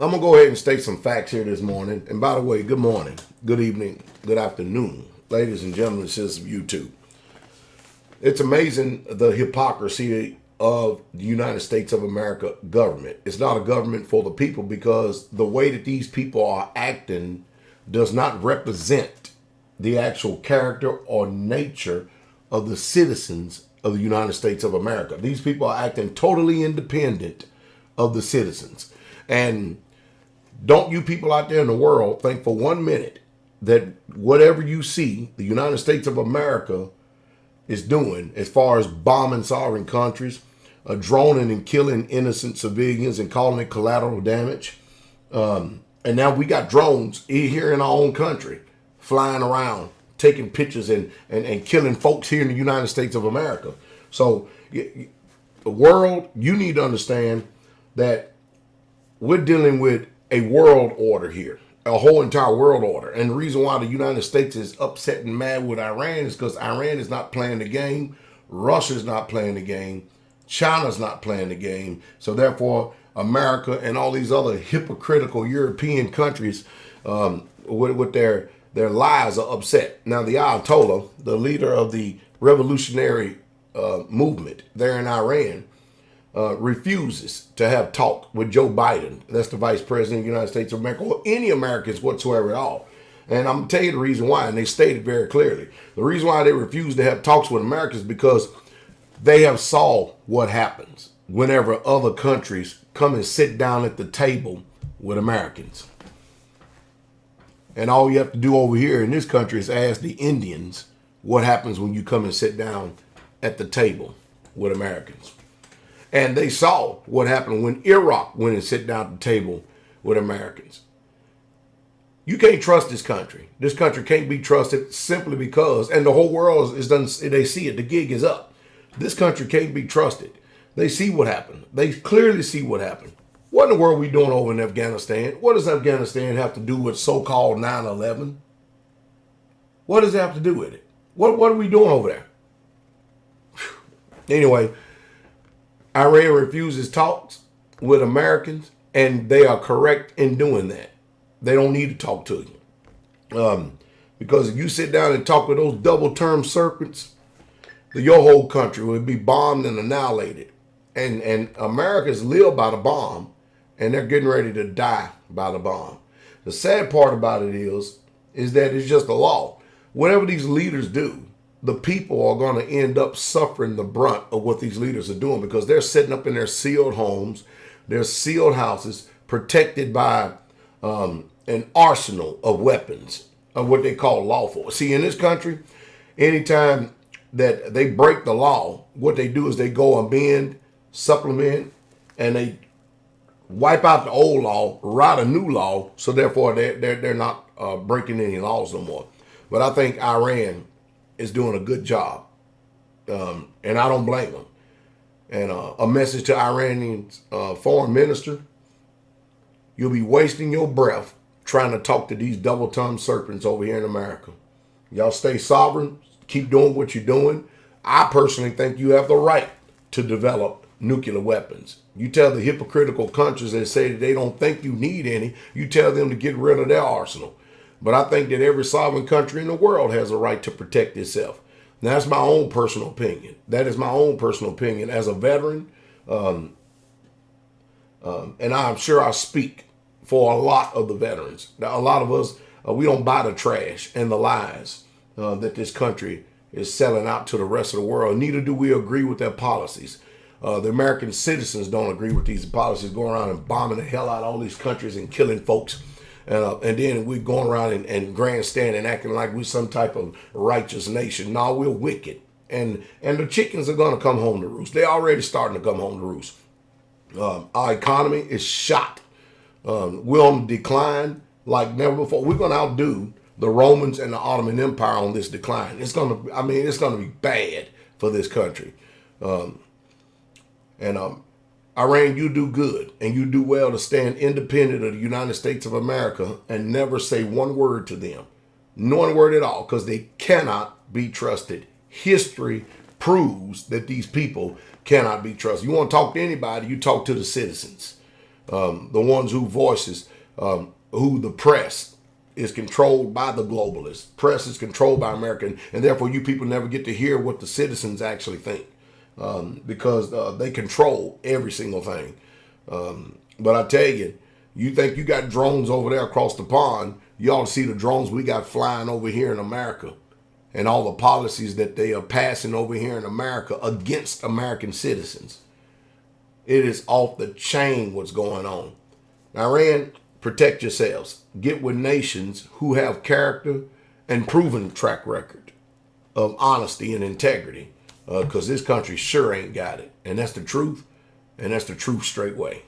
I'm going to go ahead and state some facts here this morning. And by the way, good morning, good evening, good afternoon, ladies and gentlemen, citizens of YouTube. It's amazing the hypocrisy of the United States of America government. It's not a government for the people because the way that these people are acting does not represent the actual character or nature of the citizens of the United States of America. These people are acting totally independent of the citizens. And don't you people out there in the world think for 1 minute that whatever you see the United States of America is doing as far as bombing sovereign countries, droning and killing innocent civilians and calling it collateral damage. And now we got drones here in our own country flying around, taking pictures and killing folks here in the United States of America. So the world, you need to understand that we're dealing with a world order here, a whole entire world order. And the reason why the United States is upset and mad with Iran is because Iran is not playing the game. Russia's not playing the game. China's not playing the game. So therefore, America and all these other hypocritical European countries with their lies are upset. Now, the Ayatollah, the leader of the revolutionary movement there in Iran, refuses to have talk with Joe Biden. That's the vice president of the United States of America, or any Americans whatsoever at all. And I'm going to tell you the reason why, and they stated very clearly. The reason why they refuse to have talks with Americans is because they have saw what happens whenever other countries come and sit down at the table with Americans. And all you have to do over here in this country is ask the Indians what happens when you come and sit down at the table with Americans. And they saw what happened when Iraq went and sit down at the table with Americans. You can't trust this country. This country can't be trusted simply because, and the whole world is done, they see it, the gig is up. This country can't be trusted. They see what happened. They clearly see what happened. What in the world are we doing over in Afghanistan? What does Afghanistan have to do with so-called 9/11? What does it have to do with it? What are we doing over there? Anyway, Iran refuses talks with Americans, and they are correct in doing that. They don't need to talk to you. Because if you sit down and talk with those double-term serpents, your whole country would be bombed and annihilated. And Americans live by the bomb, and they're getting ready to die by the bomb. The sad part about it is that it's just a law. Whatever these leaders do, the people are going to end up suffering the brunt of what these leaders are doing because they're sitting up in their sealed homes, their sealed houses, protected by an arsenal of weapons of what they call lawful. See, in this country, anytime that they break the law, what they do is they go amend, supplement, and they wipe out the old law, write a new law, so therefore they're not breaking any laws no more. But I think Iran is doing a good job, and I don't blame them. And a message to Iranian foreign minister: you'll be wasting your breath trying to talk to these double-tongued serpents over here in America. Y'all stay sovereign, keep doing what you're doing. I personally think you have the right to develop nuclear weapons. You tell the hypocritical countries that say that they don't think you need any, you tell them to get rid of their arsenal. But I think that every sovereign country in the world has a right to protect itself. Now, that's my own personal opinion. That is my own personal opinion as a veteran. And I'm sure I speak for a lot of the veterans. Now, a lot of us, we don't buy the trash and the lies that this country is selling out to the rest of the world. Neither do we agree with their policies. The American citizens don't agree with these policies, going around and bombing the hell out of all these countries and killing folks. And then we're going around and grandstanding, acting like we're some type of righteous nation. No, we're wicked. And the chickens are going to come home to roost. They're already starting to come home to roost. Our economy is shot. We're on decline like never before. We're going to outdo the Romans and the Ottoman Empire on this decline. It's going to be bad for this country. Iran, you do good, and you do well to stand independent of the United States of America and never say one word to them. One word at all, because they cannot be trusted. History proves that these people cannot be trusted. You want to talk to anybody, you talk to the citizens. the ones who voices, who the press is controlled by the globalists. Press is controlled by America, and therefore you people never get to hear what the citizens actually think, because they control every single thing. But I tell you, you think you got drones over there across the pond, you ought to see the drones we got flying over here in America and all the policies that they are passing over here in America against American citizens. It is off the chain what's going on. Iran, protect yourselves. Get with nations who have character and proven track record of honesty and integrity, because this country sure ain't got it. And that's the truth, and that's the truth straight way.